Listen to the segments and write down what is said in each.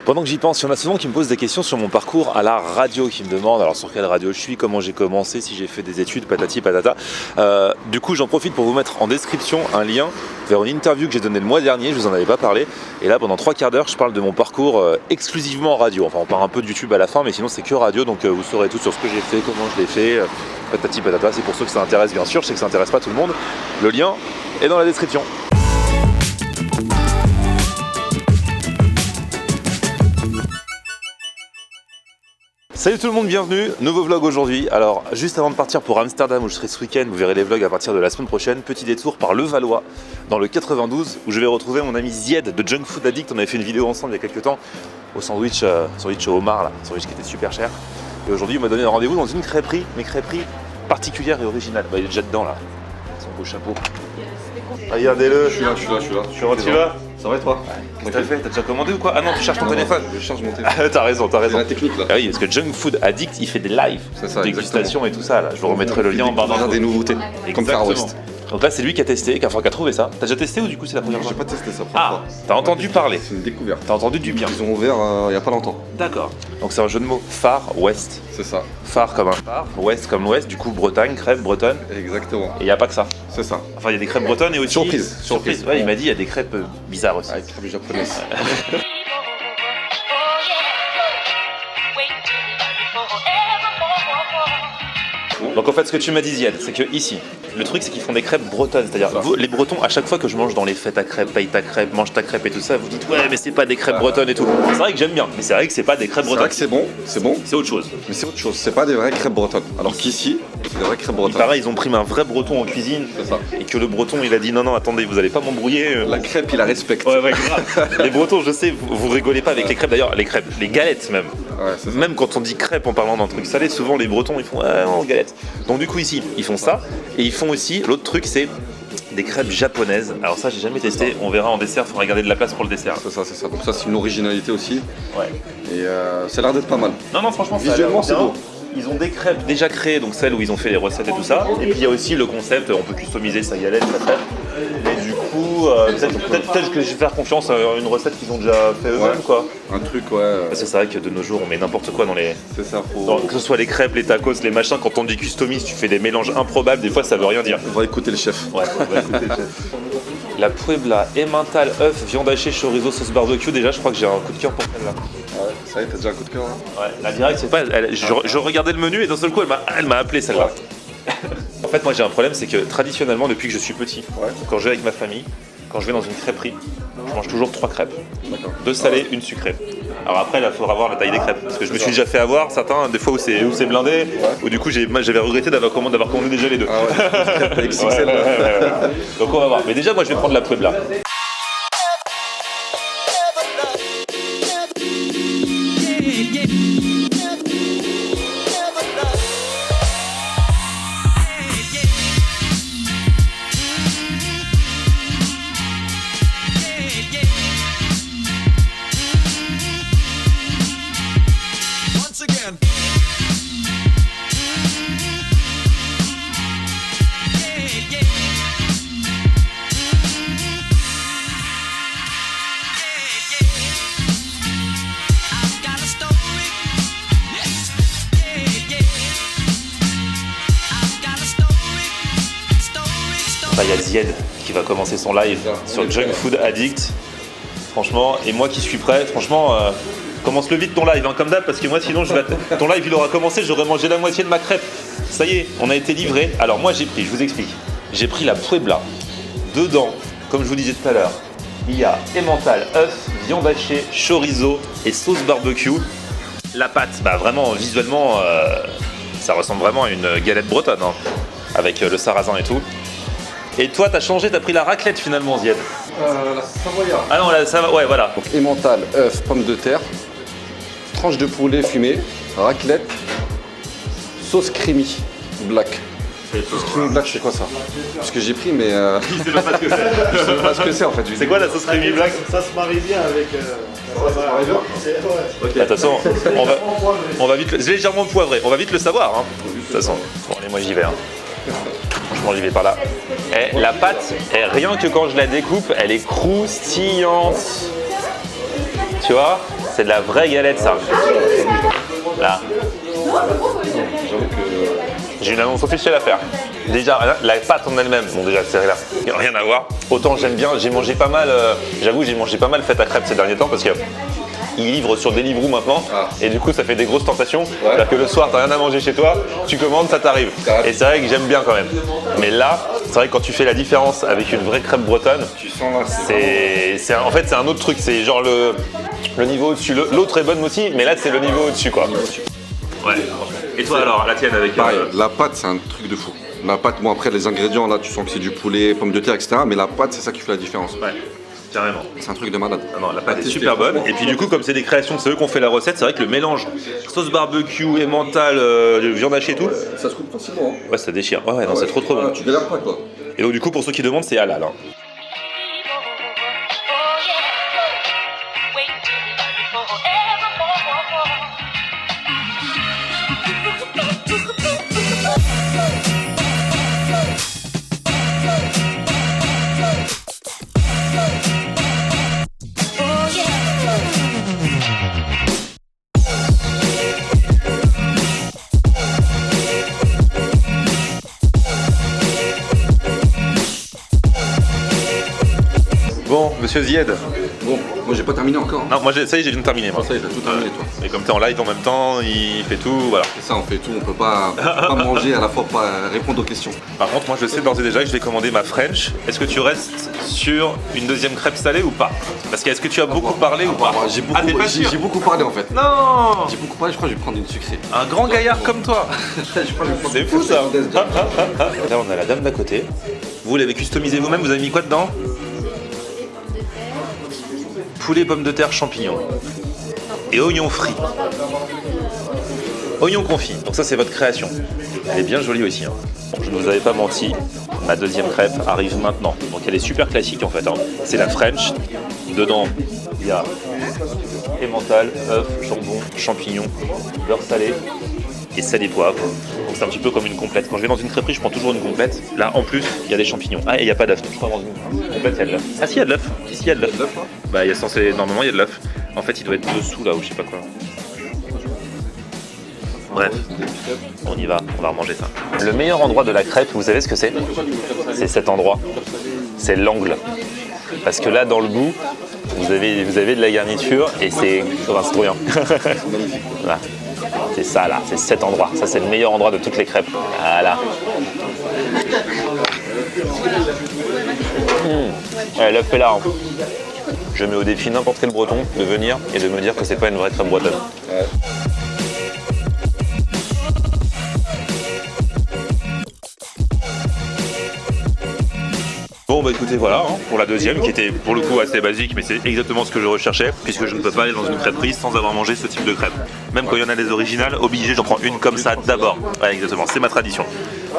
Pendant que j'y pense, il y en a souvent qui me posent des questions sur mon parcours à la radio, qui me demandent alors sur quelle radio je suis, comment j'ai commencé, si j'ai fait des études, patati patata. Du coup, j'en profite pour vous mettre en description un lien vers une interview que j'ai donnée le mois dernier, je vous en avais pas parlé. Et là, pendant 3/4 d'heure, je parle de mon parcours exclusivement en radio. Enfin, on parle un peu de YouTube à la fin, mais sinon c'est que radio, donc vous saurez tout sur ce que j'ai fait, comment je l'ai fait, patati patata. C'est pour ceux que ça intéresse, bien sûr. Je sais que ça intéresse pas tout le monde. Le lien est dans la description. Salut tout le monde, bienvenue, nouveau vlog aujourd'hui. Alors juste avant de partir pour Amsterdam où je serai ce week-end, vous verrez les vlogs à partir de la semaine prochaine, petit détour par Levallois dans le 92 où je vais retrouver mon ami Zied de Junk Food Addict. On avait fait une vidéo ensemble il y a quelques temps au sandwich au homard là, sandwich qui était super cher. Et aujourd'hui il m'a donné un rendez-vous dans une crêperie, mais crêperie particulière et originale. Bah, il est déjà dedans là, son beau chapeau. Regardez-le. Je suis là. Comment tu vas? Ça va et toi? Qu'est-ce que t'as fait? T'as déjà commandé ou quoi? Ah non, tu charges ton téléphone. Je charge mon téléphone. T'as raison. C'est la technique là. Ah oui, parce que Junk Food Addict, il fait des lives, Ça, dégustation et tout ça là. Je vous remettrai le lien en barre d'infos. Des nouveautés, comme Far West. Donc là, c'est lui qui a testé, qui a trouvé ça. T'as déjà testé ou du coup c'est la première fois? J'ai pas testé ça. Ah, t'as entendu parler? C'est une découverte. T'as entendu du bien? Ils ont ouvert il y a pas longtemps. D'accord. Donc c'est un jeu de mots. Far West. C'est ça. Far comme un phare, West comme l'Ouest. Du coup Bretagne, crêpes bretonnes. Exactement. Et il y a pas que ça. C'est ça. Enfin, il y a des crêpes bretonnes et aussi. Surprise. Ouais, il m'a dit il y a des crêpes bizarres aussi. Avec crêpes japonaises. Donc en fait ce que tu m'as dit Ziad, c'est que ici, le truc c'est qu'ils font des crêpes bretonnes, c'est-à-dire vous, les Bretons, à chaque fois que je mange dans les fêtes à crêpes, paye ta crêpe, mange ta crêpe et tout ça, vous dites ouais mais c'est pas des crêpes bretonnes et tout. C'est vrai que j'aime bien, mais c'est vrai que c'est pas des crêpes C'est vrai bretonnes. que c'est bon, C'est autre chose. mais c'est autre chose. C'est pas des vraies crêpes bretonnes. Alors qu'ici, c'est des vraies crêpes bretonnes. Pareil, ils ont pris un vrai breton en cuisine, C'est ça. et que le breton il a dit non attendez, vous allez pas m'embrouiller. La crêpe, il la respecte. Ouais grave. Les Bretons, je sais, vous rigolez pas avec les crêpes. D'ailleurs, les crêpes, les galettes même. Ouais, c'est ça. Même quand on dit crêpes en parlant d'un truc salé, souvent les Bretons ils font non, galette. Donc du coup ici, ils font ça et ils font aussi l'autre truc, c'est des crêpes japonaises. Alors ça, j'ai jamais testé. On verra en dessert. Faudra garder de la place pour le dessert. C'est ça. Donc ça, c'est une originalité aussi. Ouais. Et ça a l'air d'être pas mal. Non, franchement, Visuellement, ça a l'air c'est bien. beau. Ils ont des crêpes déjà créées, donc celles où ils ont fait les recettes et tout ça. Et puis il y a aussi le concept, on peut customiser sa galette, sa crêpe. Mais du coup, peut-être que je vais faire confiance à une recette qu'ils ont déjà fait eux-mêmes, quoi. Un truc, ouais. Parce que c'est vrai que de nos jours, on met n'importe quoi dans les. C'est ça. Que ce soit les crêpes, les tacos, les machins, quand on dit customise, tu fais des mélanges improbables, des fois ça veut rien dire. On va écouter le chef. Ouais, on va écouter le chef. La Puebla, emmental, œuf, viande hachée, chorizo, sauce barbecue. Déjà, je crois que j'ai un coup de cœur pour celle-là. Ouais, ça y est, t'as déjà un coup de cœur hein? Ouais, la direct, c'est pas. Je regardais le menu et d'un seul coup, elle m'a appelé celle-là. En fait, moi j'ai un problème, c'est que traditionnellement, depuis que je suis petit, quand je vais avec ma famille, quand je vais dans une crêperie, je mange toujours 3 crêpes. D'accord. 2 salées, une sucrée. Alors après, il faudra voir la taille des crêpes. Parce que je me suis déjà fait avoir, certains, des fois où c'est blindé, où du coup j'avais regretté d'avoir commandé déjà les deux. Ah ouais, XXL. Ouais. Donc on va voir. Mais déjà, moi je vais prendre la Puebla. Il y a Zied qui va commencer son live sur Junk Food Addict. Franchement, et moi qui suis prêt, franchement, commence le vite ton live, hein, comme d'hab, parce que moi sinon, ton live il aura commencé, j'aurais mangé la moitié de ma crêpe. Ça y est, on a été livré. Alors moi je vous explique, j'ai pris la Puebla. Dedans, comme je vous disais tout à l'heure, il y a emmental, œuf, viande hachée, chorizo et sauce barbecue. La pâte, bah vraiment visuellement, ça ressemble vraiment à une galette bretonne, hein, avec le sarrasin et tout. Et toi, t'as changé, t'as pris la raclette finalement, Zied. La savoyarde. Ah non, ouais, voilà. Donc emmental, œuf, pommes de terre, tranche de poulet fumée, raclette, sauce creamy black. Sauce creamy black, c'est quoi ça? Parce que j'ai pris, mais Je sais même pas ce que c'est. je sais pas ce que c'est en fait. C'est quoi la sauce creamy black? Ça se marie bien avec. De toute façon, on va vite légèrement poivré. On va vite le savoir. Hein. De toute façon, bon, allez, moi j'y vais. Hein. Franchement, j'y vais par là. Et la pâte, rien que quand je la découpe, elle est croustillante. Tu vois? c'est de la vraie galette ça. Là. J'ai une annonce officielle à faire. Déjà, la pâte en elle-même, bon déjà c'est rien à voir. Autant j'aime bien, j'ai mangé pas mal, j'avoue j'ai mangé pas mal fête à crêpes ces derniers temps parce que ils livrent sur Deliveroo maintenant et du coup ça fait des grosses tentations. C'est-à-dire que le soir t'as rien à manger chez toi, tu commandes, ça t'arrive. Et c'est vrai que j'aime bien quand même. Mais là, c'est vrai que quand tu fais la différence avec une vraie crêpe bretonne, Tu sens là, en fait c'est un autre truc, c'est genre le niveau au-dessus. L'autre est bonne aussi, mais là c'est le niveau au-dessus quoi. Ouais. Et toi alors, la tienne avec... Pareil, la pâte c'est un truc de fou. La pâte, bon après les ingrédients là tu sens que c'est du poulet, pommes de terre, etc. Mais la pâte c'est ça qui fait la différence. Ouais, carrément. C'est un truc de malade. Ah non, la pâte est super bonne. Et puis du coup, comme c'est des créations, c'est eux qui ont fait la recette, c'est vrai que le mélange sauce barbecue, emmental, viande hachée et tout, Ça se coupe facilement. ouais, ça déchire. Ouais, non, c'est trop bon. Tu galères pas quoi. Et donc du coup, pour ceux qui demandent, c'est halal. Hein. Bon, monsieur Zied. Bon, moi j'ai pas terminé encore. Non, moi ça y est, j'ai tout terminé. Moi. Ça y est, t'as tout terminé toi. Et comme t'es en live en même temps, il fait tout, voilà. C'est ça, on fait tout, on peut pas manger à la fois pas répondre aux questions. Par contre, moi je sais d'ores et déjà que je vais commander ma French. Est-ce que tu restes sur une deuxième crêpe salée ou pas? Parce que est-ce que tu as beaucoup parlé ou pas? J'ai Ah, t'es pas sûr? beaucoup parlé en fait. Non. J'ai beaucoup parlé, je crois que je vais prendre une sucrée. Un grand gaillard comme toi. C'est fou ça. Là on a la dame d'à côté. Vous l'avez customisé vous-même, vous avez mis quoi dedans? Poulet, pommes de terre, champignons. Et oignons frits. Oignons confits. Donc ça c'est votre création. Elle est bien jolie aussi. Hein. Bon, je ne vous avais pas menti. Ma deuxième crêpe arrive maintenant. Donc elle est super classique en fait. Hein. C'est la French. Dedans, il y a emmental, œuf, jambon, champignons, beurre salé et sel et poivre. Donc c'est un petit peu comme une complète. Quand je vais dans une crêperie, je prends toujours une complète. Là, en plus, il y a des champignons. Ah, et il n'y a pas d'œuf. Donc je crois dans une complète, il y a de l'œuf. Ah si, il y a de l'œuf. Ici, il y a de l'œuf. Bah, il y a censé... Normalement, il y a de l'œuf. En fait, il doit être dessous là ou je sais pas quoi. Bref, on y va, on va remanger ça. Le meilleur endroit de la crêpe, vous savez ce que c'est? C'est cet endroit. C'est l'angle. Parce que là, dans le bout, vous avez de la garniture et c'est trop bien. Voilà. C'est ça là, c'est cet endroit. Ça c'est le meilleur endroit de toutes les crêpes. Voilà. Ouais, l'œuf est là. Hein. Je mets au défi n'importe quel breton de venir et de me dire que c'est pas une vraie crêpe bretonne. Ouais. Bon bah écoutez voilà, hein, pour la deuxième qui était pour le coup assez basique mais c'est exactement ce que je recherchais puisque je ne peux pas aller dans une crêperie sans avoir mangé ce type de crêpe. Même quand il y en a des originales, obligé j'en prends une comme ça d'abord. Ouais exactement, c'est ma tradition.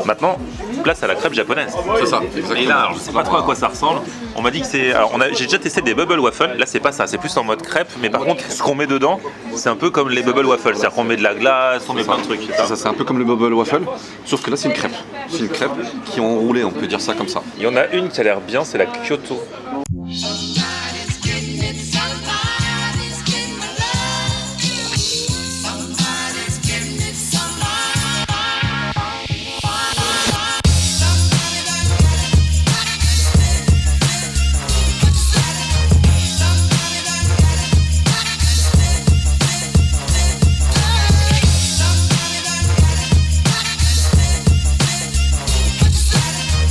Maintenant, place à la crêpe japonaise. C'est ça, exactement. Et là, alors, je sais pas trop à quoi ça ressemble. On m'a dit que c'est... Alors j'ai déjà testé des bubble waffles, là c'est pas ça, c'est plus en mode crêpe, mais par contre ce qu'on met dedans, c'est un peu comme les bubble waffles, c'est-à-dire qu'on met de la glace, on met plein de trucs. Ça, c'est un peu comme le bubble waffle, sauf que là c'est une crêpe. C'est une crêpe qui est enroulée, on peut dire ça comme ça. Il y en a une qui a l'air bien, c'est la Kyoto.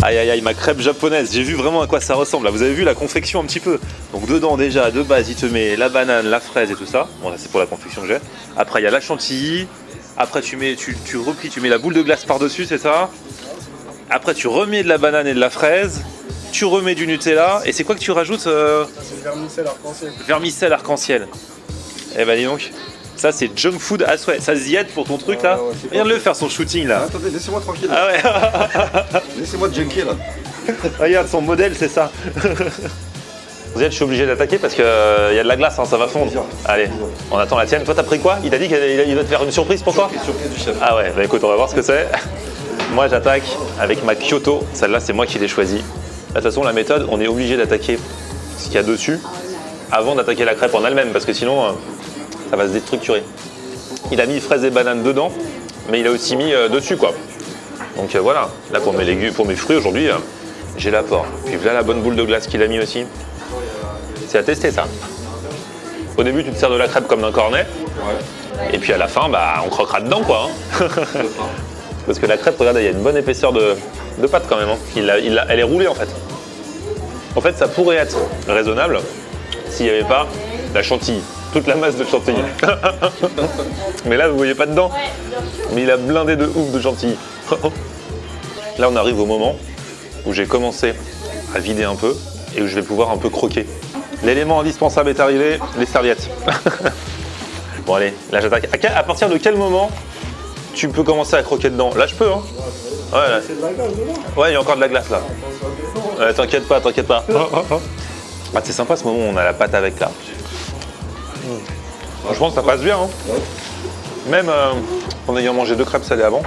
Aïe aïe aïe, ma crêpe japonaise, j'ai vu vraiment à quoi ça ressemble. Là, vous avez vu la confection un petit peu. Donc dedans déjà, de base, il te met la banane, la fraise et tout ça. Bon là c'est pour la confection que j'ai. Après il y a la chantilly. Après tu mets la boule de glace par-dessus, c'est ça. Après tu remets de la banane et de la fraise. Tu remets du Nutella. Et c'est quoi que tu rajoutes C'est vermicelle arc-en-ciel. Vermicelle arc-en-ciel. Eh ben dis donc. Ça c'est junk food à souhait. Ça se diète pour ton truc là. Regarde le faire son shooting là. Attendez, laissez-moi tranquille. Ah ouais. Laissez-moi junker là. Regarde son modèle, c'est ça. Je suis obligé d'attaquer parce qu'il y a de la glace, hein, ça va fondre. Allez, on attend la tienne. Toi, t'as pris quoi? Il t'a dit qu'il va te faire une surprise pour toi? Surprise du chef. Ah ouais, bah écoute, on va voir ce que c'est. Moi, j'attaque avec ma Kyoto. Celle-là, c'est moi qui l'ai choisie. De toute façon, la méthode, on est obligé d'attaquer ce qu'il y a dessus avant d'attaquer la crêpe en elle-même parce que sinon, ça va se déstructurer. Il a mis fraises et bananes dedans, mais il a aussi mis dessus quoi. Donc voilà, là pour mes légumes, pour mes fruits aujourd'hui, j'ai l'apport. Puis voilà la bonne boule de glace qu'il a mis aussi. C'est à tester ça. Au début, tu te sers de la crêpe comme d'un cornet. Ouais. Et puis à la fin, bah, on croquera dedans quoi. Hein. Parce que la crêpe, regarde, il y a une bonne épaisseur de pâte quand même. Hein. Elle est roulée en fait. En fait, ça pourrait être raisonnable s'il n'y avait pas la chantilly, toute la masse de chantilly. Mais là, vous voyez pas dedans. Mais il a blindé de ouf de chantilly. Là, on arrive au moment où j'ai commencé à vider un peu et où je vais pouvoir un peu croquer. L'élément indispensable est arrivé, les serviettes. Bon allez, là j'attaque. À partir de quel moment tu peux commencer à croquer dedans? Là je peux hein. Ouais, là. C'est de la glace dedans. Ouais, il y a encore de la glace là. Ouais, t'inquiète pas, t'inquiète pas. Ah, c'est sympa ce moment où on a la pâte avec là. Franchement ça passe bien hein. Même en ayant mangé 2 crêpes salées avant,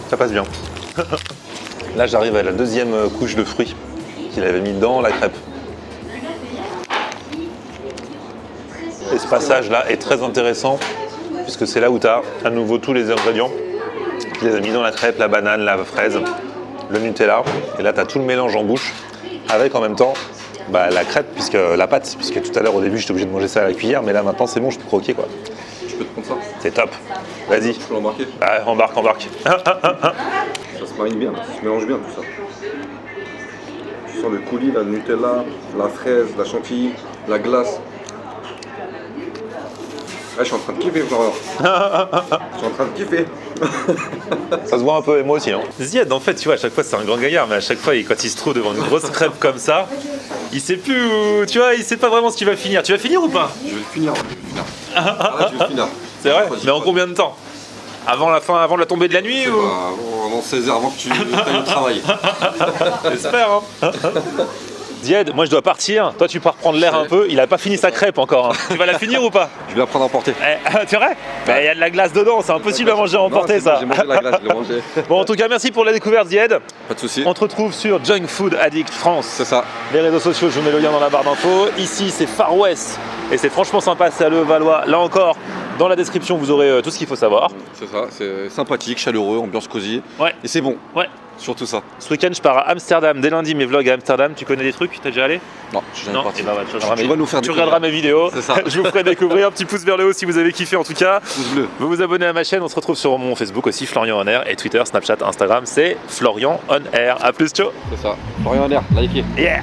ça passe bien. Là j'arrive à la deuxième couche de fruits qu'il avait mis dans la crêpe. Et ce passage-là est très intéressant puisque c'est là où tu as à nouveau tous les ingrédients. Tu les as mis dans la crêpe, la banane, la fraise, le Nutella. Et là, tu as tout le mélange en bouche avec en même temps la crêpe, la pâte. Puisque tout à l'heure, au début, j'étais obligé de manger ça à la cuillère. Mais là, maintenant, c'est bon, je peux croquer. Quoi. Je peux te prendre ça? C'est top. Vas-y. Je peux l'embarquer? Ah, embarque. Ça se marine bien, ça se mélange bien tout ça. Tu sens le coulis, le Nutella, la fraise, la chantilly, la glace. Ah, je suis en train de kiffer, Florian. Je suis en train de kiffer. Ça se voit un peu, et moi aussi. Hein. Ziad, en fait, tu vois, à chaque fois, c'est un grand gaillard, mais à chaque fois, quand il se trouve devant une grosse crêpe comme ça, il sait plus où, tu vois, il sait pas vraiment ce qu'il va finir. Tu vas finir ou pas? Je vais le finir. Ah, je vais le finir. C'est vrai? Mais en combien de temps? Avant la tombée de la nuit ou... Avant 16h, avant que tu ailles au travail. J'espère, hein. Ziad, moi je dois partir, toi tu pars prendre l'air un peu, il a pas fini sa crêpe encore. Hein. Tu vas la finir ou pas? Je vais la prendre à emporter. C'est vrai? Il y a de la glace dedans, c'est impossible à manger à emporter ça. J'ai mangé la glace, je l'ai mangé. Bon, en tout cas, merci pour la découverte, Ziad. Pas de soucis. On te retrouve sur Junk Food Addict France. C'est ça. Les réseaux sociaux, je vous mets le lien dans la barre d'infos. Ici, c'est Far West et c'est franchement sympa, c'est à Levallois. Là encore, dans la description, vous aurez tout ce qu'il faut savoir. C'est ça, c'est sympathique, chaleureux, ambiance cosy. Ouais. Et c'est bon. Ouais. Surtout ça. Ce week-end, je pars à Amsterdam. Dès lundi, mes vlogs à Amsterdam. Tu connais des trucs? T'as déjà allé? Non, je suis jamais parti. Et bah, tu regarderas regarderas mes vidéos. C'est ça. Je vous ferai découvrir. Un petit pouce vers le haut si vous avez kiffé en tout cas. Pouce bleu. Vous vous abonnez à ma chaîne. On se retrouve sur mon Facebook aussi, Florian On Air. Et Twitter, Snapchat, Instagram, c'est Florian On Air. A plus, ciao. C'est ça. Florian en l'air, likez. Yeah.